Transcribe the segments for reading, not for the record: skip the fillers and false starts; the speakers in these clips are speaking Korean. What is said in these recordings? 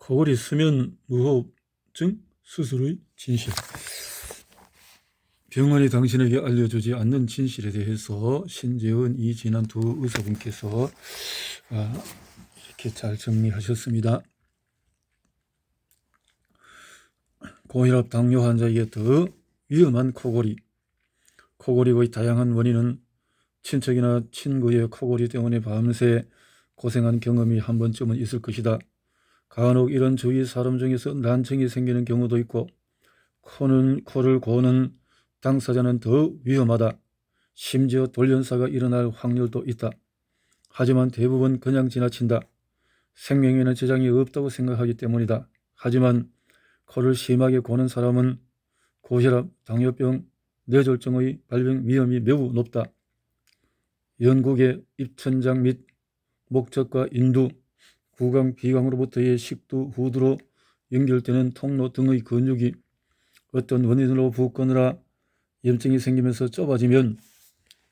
코골이 수면 무호흡증 수술의 진실. 병원이 당신에게 알려주지 않는 진실에 대해서 신재은, 이진한 두 의사분께서 이렇게 잘 정리하셨습니다. 고혈압 당뇨 환자에게 더 위험한 코골이. 코골이의 다양한 원인은 친척이나 친구의 코골이 때문에 밤새 고생한 경험이 한 번쯤은 있을 것이다. 간혹 이런 주위 사람 중에서 난청이 생기는 경우도 있고, 코를 고는 당사자는 더 위험하다. 심지어 돌연사가 일어날 확률도 있다. 하지만 대부분 그냥 지나친다. 생명에는 지장이 없다고 생각하기 때문이다. 하지만 코를 심하게 고는 사람은 고혈압, 당뇨병, 뇌졸중의 발병 위험이 매우 높다. 영국의 입천장 및 목젖과 인두, 구강, 비강으로부터의 식도, 후두로 연결되는 통로 등의 근육이 어떤 원인으로 붓거나 염증이 생기면서 좁아지면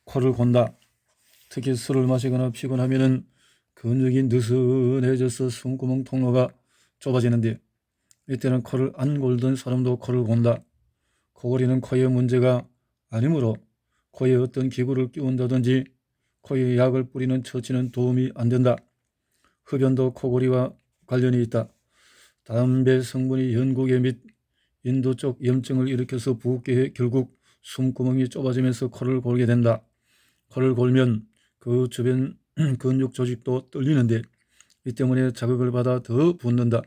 코를 곤다. 특히 술을 마시거나 피곤하면 근육이 느슨해져서 숨구멍 통로가 좁아지는데, 이때는 코를 안 골던 사람도 코를 곤다. 코골이는 코의 문제가 아니므로 코에 어떤 기구를 끼운다든지 코에 약을 뿌리는 처치는 도움이 안 된다. 흡연도 코골이와 관련이 있다. 담배 성분이 연구개 및 인두 쪽 염증을 일으켜서 붓게 해 결국 숨구멍이 좁아지면서 코를 골게 된다. 코를 골면 그 주변 근육 조직도 떨리는데, 이 때문에 자극을 받아 더 붓는다.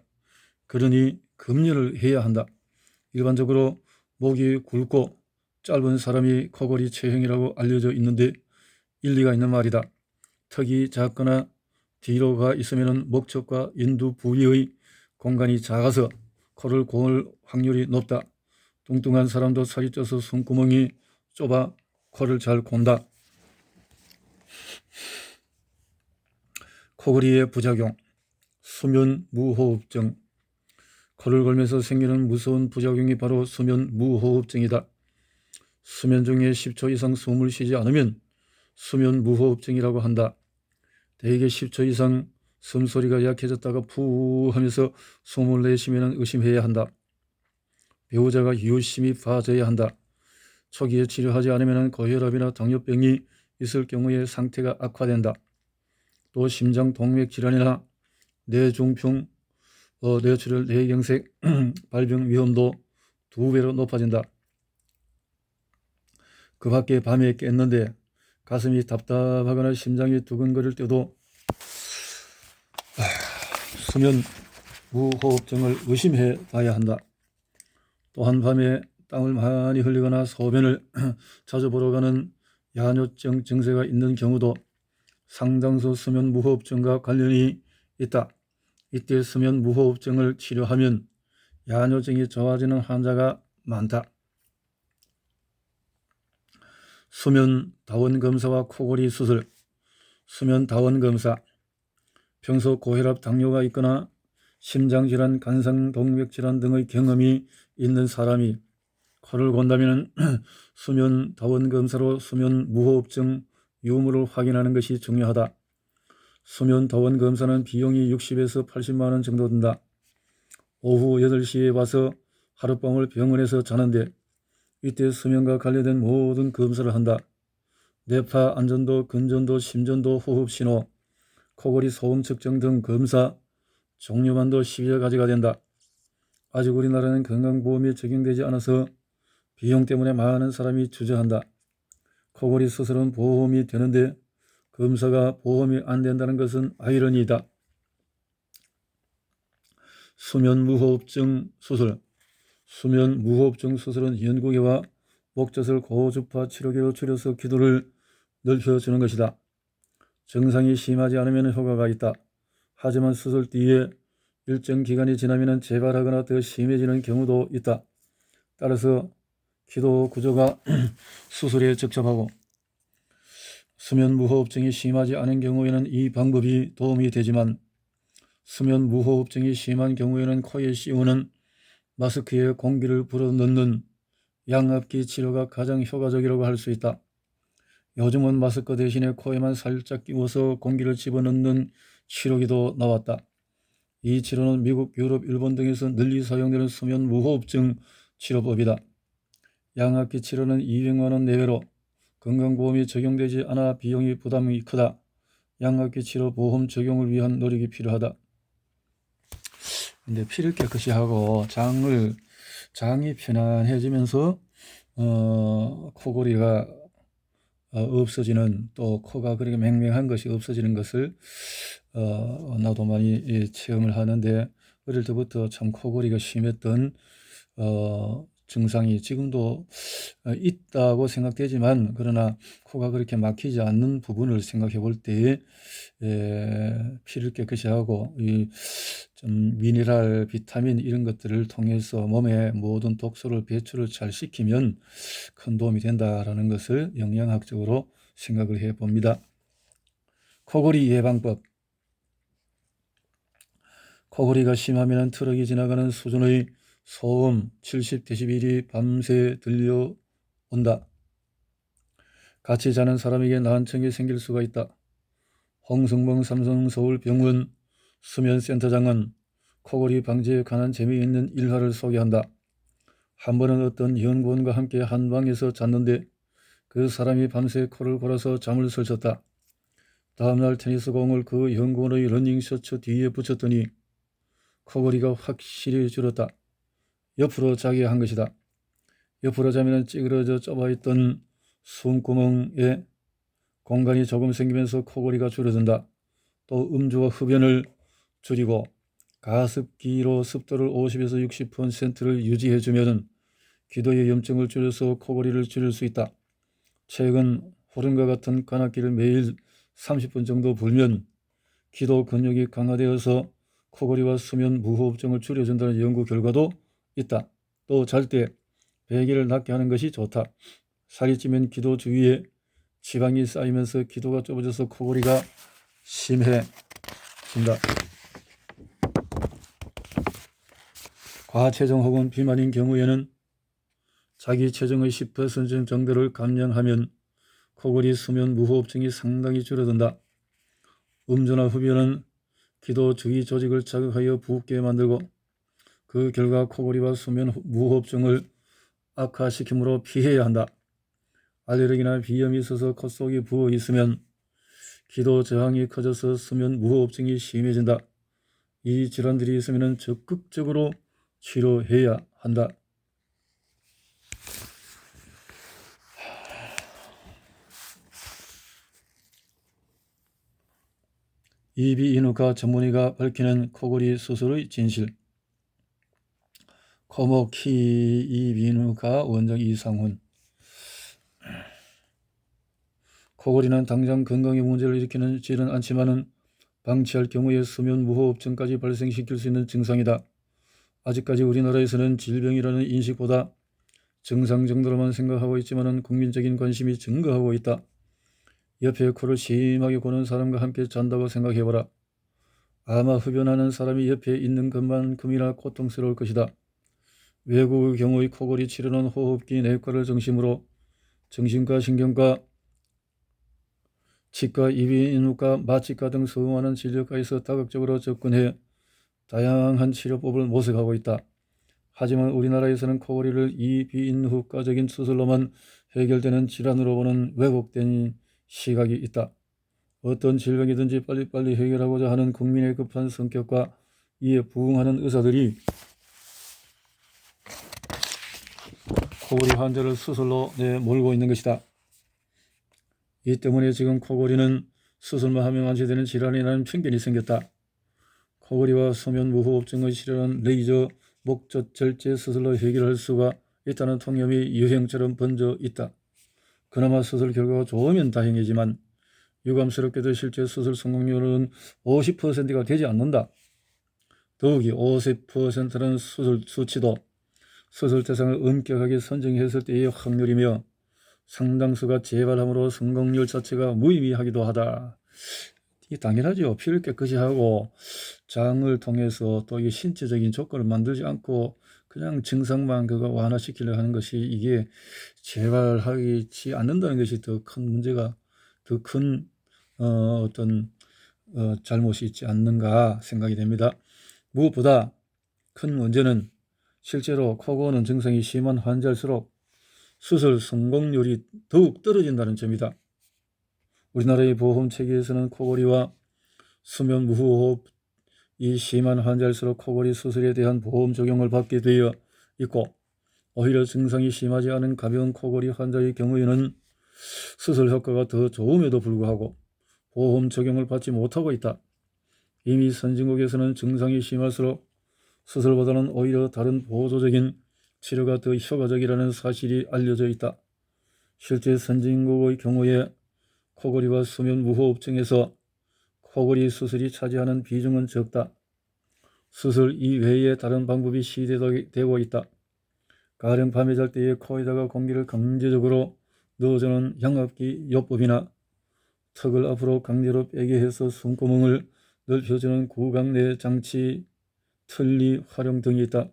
그러니 금연을 해야 한다. 일반적으로 목이 굵고 짧은 사람이 코골이 체형이라고 알려져 있는데 일리가 있는 말이다. 턱이 작거나 뒤로 가 있으면 목젖과 인두 부위의 공간이 작아서 코를 골 확률이 높다. 뚱뚱한 사람도 살이 쪄서 숨구멍이 좁아 코를 잘 곤다. 코골이의 부작용. 수면 무호흡증. 코를 골면서 생기는 무서운 부작용이 바로 수면 무호흡증이다. 수면 중에 10초 이상 숨을 쉬지 않으면 수면 무호흡증이라고 한다. 대개 10초 이상 숨소리가 약해졌다가 푸 하면서 숨을 내쉬면 의심해야 한다. 배우자가 유심히 봐줘야 한다. 초기에 치료하지 않으면 고혈압이나 당뇨병이 있을 경우에 상태가 악화된다. 또 심장 동맥 질환이나 뇌중풍, 뇌출혈, 뇌경색 발병 위험도 2배로 높아진다. 그 밖에 밤에 깼는데 가슴이 답답하거나 심장이 두근거릴 때도 수면 무호흡증을 의심해 봐야 한다. 또한 밤에 땀을 많이 흘리거나 소변을 자주 보러 가는 야뇨증 증세가 있는 경우도 상당수 수면 무호흡증과 관련이 있다. 이때 수면 무호흡증을 치료하면 야뇨증이 좋아지는 환자가 많다. 수면 다원 검사와 코골이 수술. 수면 다원 검사. 평소 고혈압, 당뇨가 있거나 심장질환, 간성, 동맥질환 등의 경험이 있는 사람이 코를 곤다면 수면 다원 검사로 수면 무호흡증 유무를 확인하는 것이 중요하다. 수면 다원 검사는 비용이 60에서 80만 원 정도 든다. 오후 8시에 와서 하룻밤을 병원에서 자는데 이때 수면과 관련된 모든 검사를 한다. 뇌파, 안전도, 근전도, 심전도, 호흡신호, 코골이 소음 측정 등 검사 종류만도 10여 가지가 된다. 아직 우리나라는 건강보험이 적용되지 않아서 비용 때문에 많은 사람이 주저한다. 코골이 수술은 보험이 되는데 검사가 보험이 안 된다는 것은 아이러니이다. 수면 무호흡증 수술. 수면 무호흡증 수술은 연구개와 목젖을 고주파 치료기로 줄여서 기도를 넓혀주는 것이다. 증상이 심하지 않으면 효과가 있다. 하지만 수술 뒤에 일정 기간이 지나면 재발하거나 더 심해지는 경우도 있다. 따라서 기도 구조가 수술에 적합하고, 수면 무호흡증이 심하지 않은 경우에는 이 방법이 도움이 되지만 수면 무호흡증이 심한 경우에는 코에 씌우는 마스크에 공기를 불어넣는 양압기 치료가 가장 효과적이라고 할 수 있다. 요즘은 마스크 대신에 코에만 살짝 끼워서 공기를 집어넣는 치료기도 나왔다. 이 치료는 미국, 유럽, 일본 등에서 널리 사용되는 수면 무호흡증 치료법이다. 양압기 치료는 200만 원 내외로 건강보험이 적용되지 않아 비용이 부담이 크다. 양압기 치료 보험 적용을 위한 노력이 필요하다. 근데 피를 깨끗이 하고 장이 편안해지면서 코골이가 없어지는, 또 코가 그렇게 맹맹한 것이 없어지는 것을 나도 많이 체험을 하는데, 어릴 때부터 참 코골이가 심했던 증상이 지금도 있다고 생각되지만, 그러나 코가 그렇게 막히지 않는 부분을 생각해 볼 때 피를 깨끗이 하고 좀 미네랄, 비타민 이런 것들을 통해서 몸의 모든 독소를 배출을 잘 시키면 큰 도움이 된다라는 것을 영양학적으로 생각을 해 봅니다. 코골이 예방법. 코골이가 심하면 트럭이 지나가는 수준의 소음 70dB이 밤새 들려온다. 같이 자는 사람에게 난청이 생길 수가 있다. 홍성봉 삼성서울병원 수면센터장은 코골이 방지에 관한 재미있는 일화를 소개한다. 한 번은 어떤 연구원과 함께 한 방에서 잤는데 그 사람이 밤새 코를 골아서 잠을 설쳤다. 다음날 테니스 공을 그 연구원의 러닝 셔츠 뒤에 붙였더니 코골이가 확실히 줄었다. 옆으로 자게 한 것이다. 옆으로 자면 찌그러져 좁아있던 숨구멍에 공간이 조금 생기면서 코골이가 줄어든다. 또 음주와 흡연을 줄이고 가습기로 습도를 50에서 60%를 유지해주면 기도의 염증을 줄여서 코골이를 줄일 수 있다. 최근 호른과 같은 관악기를 매일 30분 정도 불면 기도 근육이 강화되어서 코골이와 수면 무호흡증을 줄여준다는 연구 결과도 있다. 또 잘 때 베개를 낮게 하는 것이 좋다. 살이 찌면 기도 주위에 지방이 쌓이면서 기도가 좁아져서 코골이가 심해진다. 과체중 혹은 비만인 경우에는 자기 체중의 10% 정도를 감량하면 코골이, 수면 무호흡증이 상당히 줄어든다. 음주나 흡연은 기도 주위 조직을 자극하여 붓게 만들고 그 결과 코골이와 수면 무호흡증을 악화시키므로 피해야 한다. 알레르기나 비염이 있어서 콧속이 부어 있으면 기도 저항이 커져서 수면 무호흡증이 심해진다. 이 질환들이 있으면 적극적으로 치료해야 한다. 이비인후과 전문의가 밝히는 코골이 수술의 진실. 코모키 이비인후과 원장 이상훈. 코골이는 당장 건강에 문제를 일으키지는 않지만은 방치할 경우에 수면 무호흡증까지 발생시킬 수 있는 증상이다. 아직까지 우리나라에서는 질병이라는 인식보다 증상 정도로만 생각하고 있지만은 국민적인 관심이 증가하고 있다. 옆에 코를 심하게 고는 사람과 함께 잔다고 생각해보라. 아마 흡연하는 사람이 옆에 있는 것만큼이나 고통스러울 것이다. 외국의 경우의 코골이 치료는 호흡기 내과를 중심으로 정신과, 신경과, 치과, 이비인후과, 마취과 등 수많은 진료과에서 다각적으로 접근해 다양한 치료법을 모색하고 있다. 하지만 우리나라에서는 코골이를 이비인후과적인 수술로만 해결되는 질환으로 보는 왜곡된 시각이 있다. 어떤 질병이든지 빨리빨리 해결하고자 하는 국민의 급한 성격과 이에 부응하는 의사들이 코골이 환자를 수술로 내몰고 있는 것이다. 이 때문에 지금 코골이는 수술만 하면 완치되는 질환이라는 편견이 생겼다. 코골이와 수면 무호흡증의 치료는 레이저 목젖 절제 수술로 해결할 수가 있다는 통념이 유행처럼 번져 있다. 그나마 수술 결과가 좋으면 다행이지만 유감스럽게도 실제 수술 성공률은 50%가 되지 않는다. 더욱이 50%라는 수술 수치도 수술 대상을 엄격하게 선정했을 때의 확률이며 상당수가 재발함으로 성공률 자체가 무의미하기도 하다. 이게 당연하죠. 피를 깨끗이 하고 장을 통해서 또 이게 신체적인 조건을 만들지 않고 그냥 증상만 그거 완화시키려 하는 것이 이게 재발하지 않는다는 것이 더 큰 문제가, 더 큰 어떤 잘못이 있지 않는가 생각이 됩니다. 무엇보다 큰 문제는 실제로 코고는 증상이 심한 환자일수록 수술 성공률이 더욱 떨어진다는 점이다. 우리나라의 보험체계에서는 코골이와 수면 무호흡이 심한 환자일수록 코골이 수술에 대한 보험 적용을 받게 되어 있고, 오히려 증상이 심하지 않은 가벼운 코골이 환자의 경우에는 수술 효과가 더 좋음에도 불구하고 보험 적용을 받지 못하고 있다. 이미 선진국에서는 증상이 심할수록 수술보다는 오히려 다른 보조적인 치료가 더 효과적이라는 사실이 알려져 있다. 실제 선진국의 경우에 코골이와 수면 무호흡증에서 코골이 수술이 차지하는 비중은 적다. 수술 이외에 다른 방법이 시도되고 있다. 가령 밤에 잘 때에 코에다가 공기를 강제적으로 넣어주는 양압기 요법이나 턱을 앞으로 강제로 빼게 해서 숨구멍을 넓혀주는 구강내 장치 틀니 활용 등이 있다.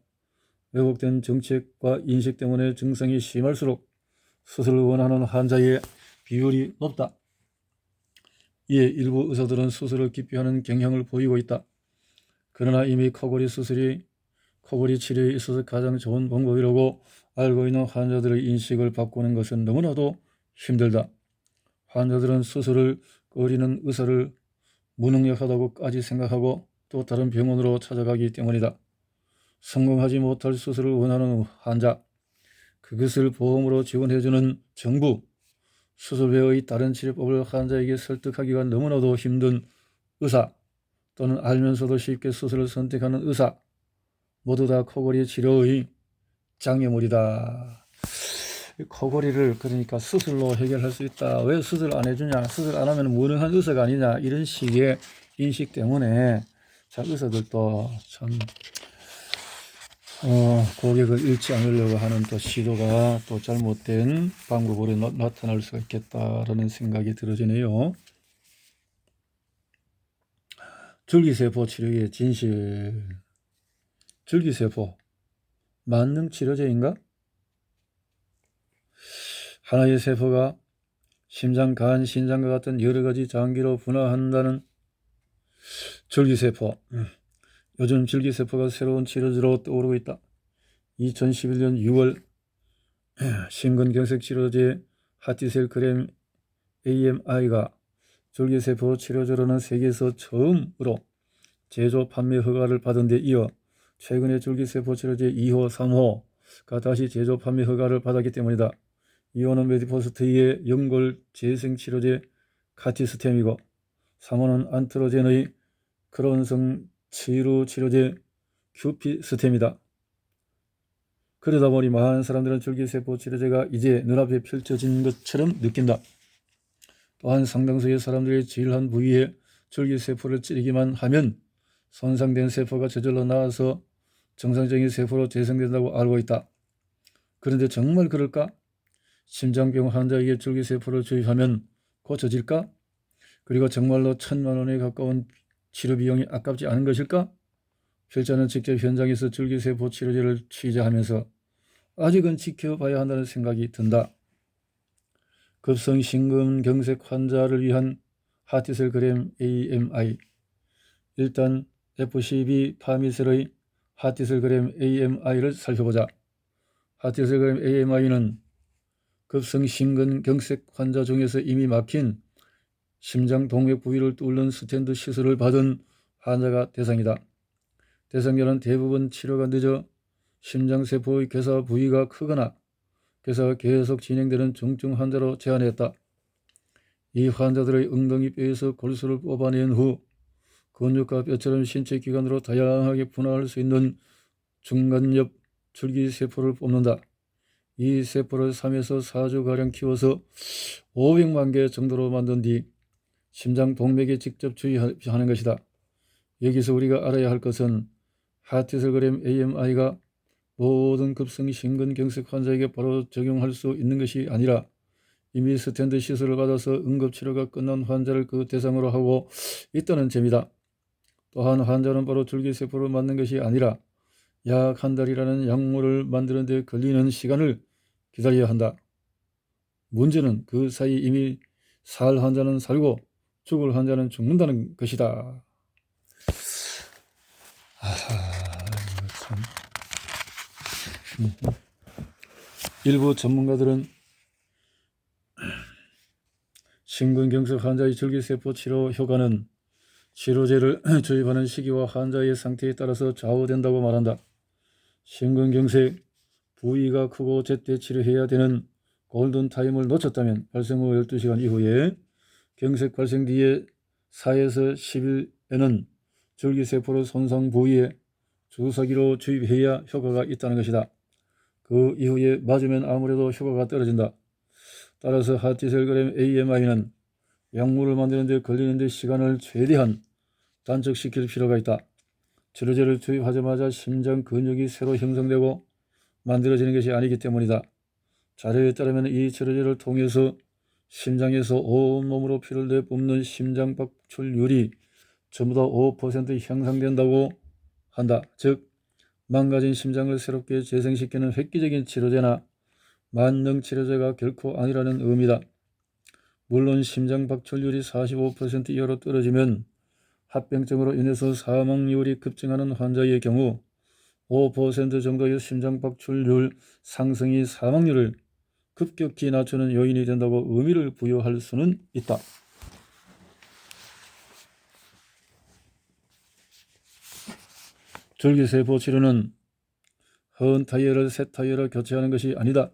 왜곡된 정책과 인식 때문에 증상이 심할수록 수술을 원하는 환자의 비율이 높다. 이에 일부 의사들은 수술을 기피하는 경향을 보이고 있다. 그러나 이미 코골이 수술이 코골이 치료에 있어서 가장 좋은 방법이라고 알고 있는 환자들의 인식을 바꾸는 것은 너무나도 힘들다. 환자들은 수술을 꺼리는 의사를 무능력하다고까지 생각하고 또 다른 병원으로 찾아가기 때문이다. 성공하지 못할 수술을 원하는 환자, 그것을 보험으로 지원해주는 정부, 수술 외의 다른 치료법을 환자에게 설득하기가 너무나도 힘든 의사, 또는 알면서도 쉽게 수술을 선택하는 의사, 모두 다 코골이 치료의 장애물이다. 코골이를 그러니까 수술로 해결할 수 있다. 왜 수술 안 해주냐? 수술 안 하면 무능한 의사가 아니냐? 이런 식의 인식 때문에 자, 의사들도 참 고객을 잃지 않으려고 하는 또 시도가 또 잘못된 방법으로 나타날 수가 있겠다라는 생각이 들어지네요. 줄기세포 치료의 진실. 줄기세포 만능 치료제인가? 하나의 세포가 심장, 간, 신장과 같은 여러 가지 장기로 분화한다는 줄기세포. 요즘 줄기세포가 새로운 치료제로 떠오르고 있다. 2011년 6월 심근경색 치료제 하티셀그램 AMI가 줄기세포 치료제로는 세계에서 처음으로 제조 판매 허가를 받은 데 이어 최근에 줄기세포 치료제 2호, 3호가 다시 제조 판매 허가를 받았기 때문이다. 2호는 메디포스트의 연골 재생 치료제 카티스템이고 3호는 안트로젠의 크론성 치루 치료제 큐피스템이다. 그러다 보니 많은 사람들은 줄기세포 치료제가 이제 눈앞에 펼쳐진 것처럼 느낀다. 또한 상당수의 사람들이 질환 부위에 줄기세포를 찌르기만 하면 손상된 세포가 저절로 나와서 정상적인 세포로 재생된다고 알고 있다. 그런데 정말 그럴까? 심장병 환자에게 줄기세포를 주입하면 고쳐질까? 그리고 정말로 1,000만 원에 가까운 치료 비용이 아깝지 않은 것일까? 필자는 직접 현장에서 줄기세포 치료제를 취재하면서 아직은 지켜봐야 한다는 생각이 든다. 급성 심근경색 환자를 위한 하티셀그램 AMI. 일단 FCB 파미셀의 하티셀그램 AMI를 살펴보자. 하티셀그램 AMI는 급성 심근경색 환자 중에서 이미 막힌 심장 동맥 부위를 뚫는 스텐트 시술을 받은 환자가 대상이다. 대상자는 대부분 치료가 늦어 심장세포의 괴사 부위가 크거나 괴사가 계속 진행되는 중증 환자로 제한했다. 이 환자들의 엉덩이 뼈에서 골수를 뽑아낸 후 근육과 뼈처럼 신체 기관으로 다양하게 분화할 수 있는 중간엽 줄기세포를 뽑는다. 이 세포를 3에서 4주가량 키워서 500만 개 정도로 만든 뒤 심장 동맥에 직접 주입하는 것이다. 여기서 우리가 알아야 할 것은 하티셀그램 AMI가 모든 급성 심근경색 환자에게 바로 적용할 수 있는 것이 아니라 이미 스텐트 시술을 받아서 응급치료가 끝난 환자를 그 대상으로 하고 있다는 점이다. 또한 환자는 바로 줄기세포를 맞는 것이 아니라 약 1달이라는 약물을 만드는 데 걸리는 시간을 기다려야 한다. 문제는 그 사이 이미 살 환자는 살고 죽을 환자는 죽는다는 것이다. 참. 일부 전문가들은 심근경색 환자의 줄기세포 치료 효과는 치료제를 주입하는 시기와 환자의 상태에 따라서 좌우된다고 말한다. 심근경색 부위가 크고 제때 치료해야 되는 골든타임을 놓쳤다면 발생 후 12시간 이후에 경색 발생 뒤에 4에서 10일에는 줄기세포를 손상 부위에 주사기로 주입해야 효과가 있다는 것이다. 그 이후에 맞으면 아무래도 효과가 떨어진다. 따라서 하티셀그램 AMI는 약물을 만드는 데 걸리는 데 시간을 최대한 단축시킬 필요가 있다. 치료제를 투입하자마자 심장 근육이 새로 형성되고 만들어지는 것이 아니기 때문이다. 자료에 따르면 이 치료제를 통해서 심장에서 온몸으로 피를 내뿜는 심장 박출률이 전부 다 5% 향상된다고 한다. 즉 망가진 심장을 새롭게 재생시키는 획기적인 치료제나 만능 치료제가 결코 아니라는 의미다. 물론 심장 박출률이 45% 이하로 떨어지면 합병증으로 인해서 사망률이 급증하는 환자의 경우 5% 정도의 심장 박출률 상승이 사망률을 급격히 낮추는 요인이 된다고 의미를 부여할 수는 있다. 줄기세포 치료는 헌 타이어를 새 타이어로 교체하는 것이 아니다.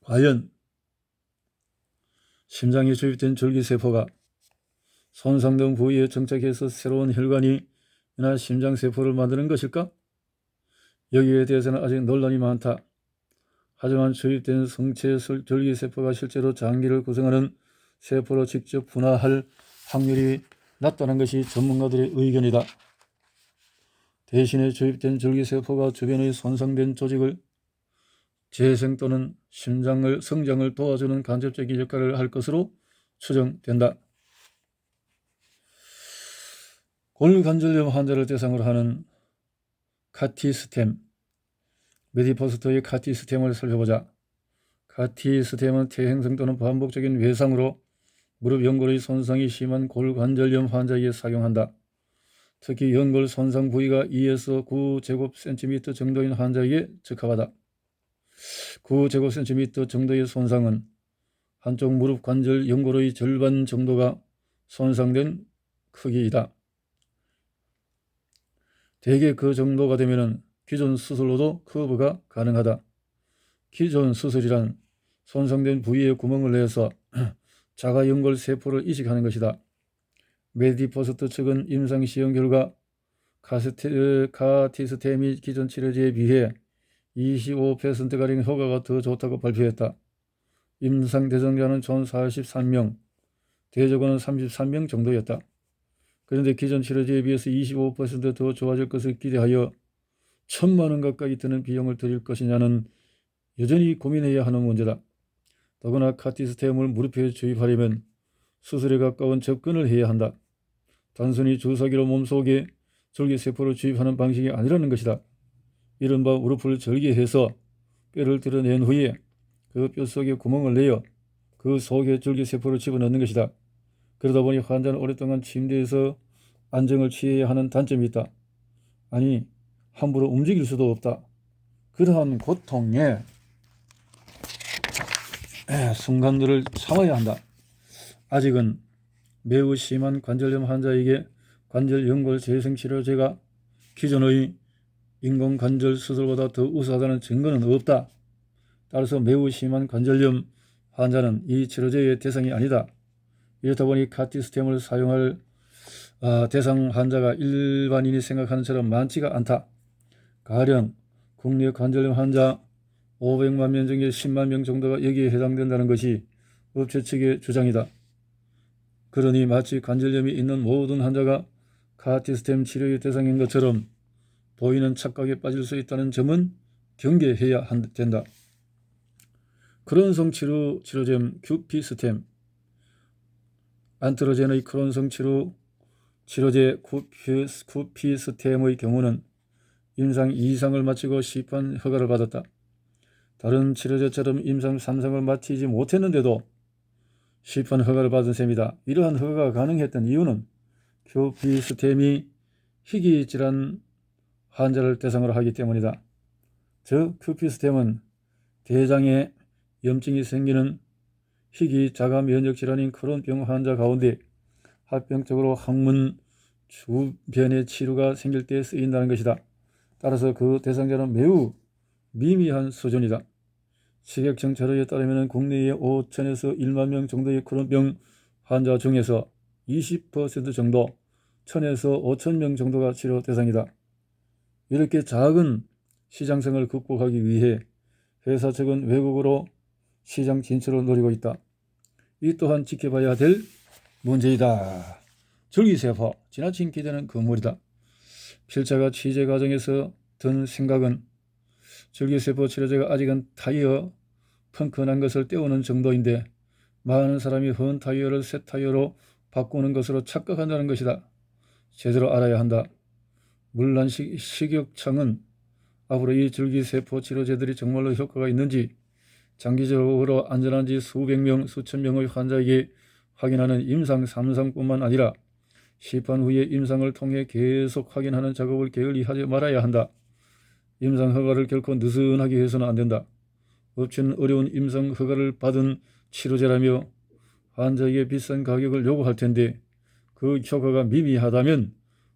과연 심장에 주입된 줄기세포가 손상된 부위에 정착해서 새로운 혈관이나 심장세포를 만드는 것일까? 여기에 대해서는 아직 논란이 많다. 하지만 주입된 성체 줄기세포가 실제로 장기를 구성하는 세포로 직접 분화할 확률이 낮다는 것이 전문가들의 의견이다. 대신에 주입된 줄기세포가 주변의 손상된 조직을 재생 또는 성장을 도와주는 간접적인 역할을 할 것으로 추정된다. 골관절염 환자를 대상으로 하는 카티스템, 메디포스트의 카티스템을 살펴보자. 카티스템은 퇴행성 또는 반복적인 외상으로 무릎 연골의 손상이 심한 골관절염 환자에 사용한다. 특히 연골 손상 부위가 2에서 9제곱센티미터 정도인 환자에게 적합하다. 9제곱센티미터 정도의 손상은 한쪽 무릎 관절 연골의 절반 정도가 손상된 크기이다. 대개 그 정도가 되면 기존 수술로도 커버가 가능하다. 기존 수술이란 손상된 부위에 구멍을 내서 자가 연골 세포를 이식하는 것이다. 메디포스트 측은 임상시험 결과 카티스템이 기존 치료제에 비해 25%가량 효과가 더 좋다고 발표했다. 임상 대상자는 총 43명, 대조군은 33명 정도였다. 그런데 기존 치료제에 비해서 25%더 좋아질 것을 기대하여 1,000만 원 가까이 드는 비용을 들일 것이냐는 여전히 고민해야 하는 문제다. 더구나 카티스템을 무릎에 주입하려면 수술에 가까운 접근을 해야 한다. 단순히 주사기로 몸속에 줄기세포를 주입하는 방식이 아니라는 것이다. 이른바 무릎을 절개해서 뼈를 드러낸 후에 그 뼈 속에 구멍을 내어 그 속에 줄기세포를 집어넣는 것이다. 그러다 보니 환자는 오랫동안 침대에서 안정을 취해야 하는 단점이 있다. 아니, 함부로 움직일 수도 없다. 그러한 고통에 순간들을 참아야 한다. 아직은 매우 심한 관절염 환자에게 관절 연골 재생 치료제가 기존의 인공관절 수술보다 더 우수하다는 증거는 없다. 따라서 매우 심한 관절염 환자는 이 치료제의 대상이 아니다. 이렇다 보니 카티스템을 사용할 대상 환자가 일반인이 생각하는 처럼 많지가 않다. 가령 국내 관절염 환자 500만 명 중에 10만 명 정도가 여기에 해당된다는 것이 업체 측의 주장이다. 그러니 마치 관절염이 있는 모든 환자가 카티스템 치료의 대상인 것처럼 보이는 착각에 빠질 수 있다는 점은 경계해야 된다. 크론성 치료제 큐피스템, 안트로젠의 크론성 치료제 쿠피스템의 경우는 임상 2상을 마치고 시판 허가를 받았다. 다른 치료제처럼 임상 3상을 마치지 못했는데도 시판 허가를 받은 셈이다. 이러한 허가가 가능했던 이유는 큐피스템이 희귀 질환 환자를 대상으로 하기 때문이다. 즉 큐피스템은 대장에 염증이 생기는 희귀 자가 면역 질환인 크론병 환자 가운데 합병적으로 항문 주변에 치료가 생길 때 쓰인다는 것이다. 따라서 그 대상자는 매우 미미한 수준이다. 식약청 자료에 따르면 국내에 5천에서 1만 명 정도의 크론병 환자 중에서 20% 정도, 1,000에서 5천 명 정도가 치료 대상이다. 이렇게 작은 시장성을 극복하기 위해 회사 측은 외국으로 시장 진출을 노리고 있다. 이 또한 지켜봐야 될 문제이다. 줄기세포, 지나친 기대는 금물이다. 필자가 취재 과정에서 든 생각은 줄기세포 치료제가 아직은 타이어 펑크난 것을 때우는 정도인데 많은 사람이 헌 타이어를 새 타이어로 바꾸는 것으로 착각한다는 것이다. 제대로 알아야 한다. 물론 식약청은 앞으로 이 줄기세포 치료제들이 정말로 효과가 있는지 장기적으로 안전한지 수백 명, 수천 명의 환자에게 확인하는 임상 3상뿐만 아니라 시판 후에 임상을 통해 계속 확인하는 작업을 게을리하지 말아야 한다. 임상 허가를 결코 느슨하게 해서는 안 된다. 업체는 어려운 임상 허가를 받은 치료제라며 환자에게 비싼 가격을 요구할 텐데 그 효과가 미미하다면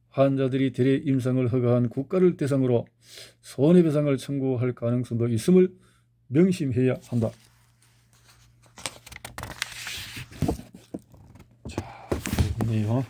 환자들이 대래 임상을 허가한 국가를 대상으로 손해배상을 청구할 가능성도 있음을 명심해야 한다. 자, 그렇네요.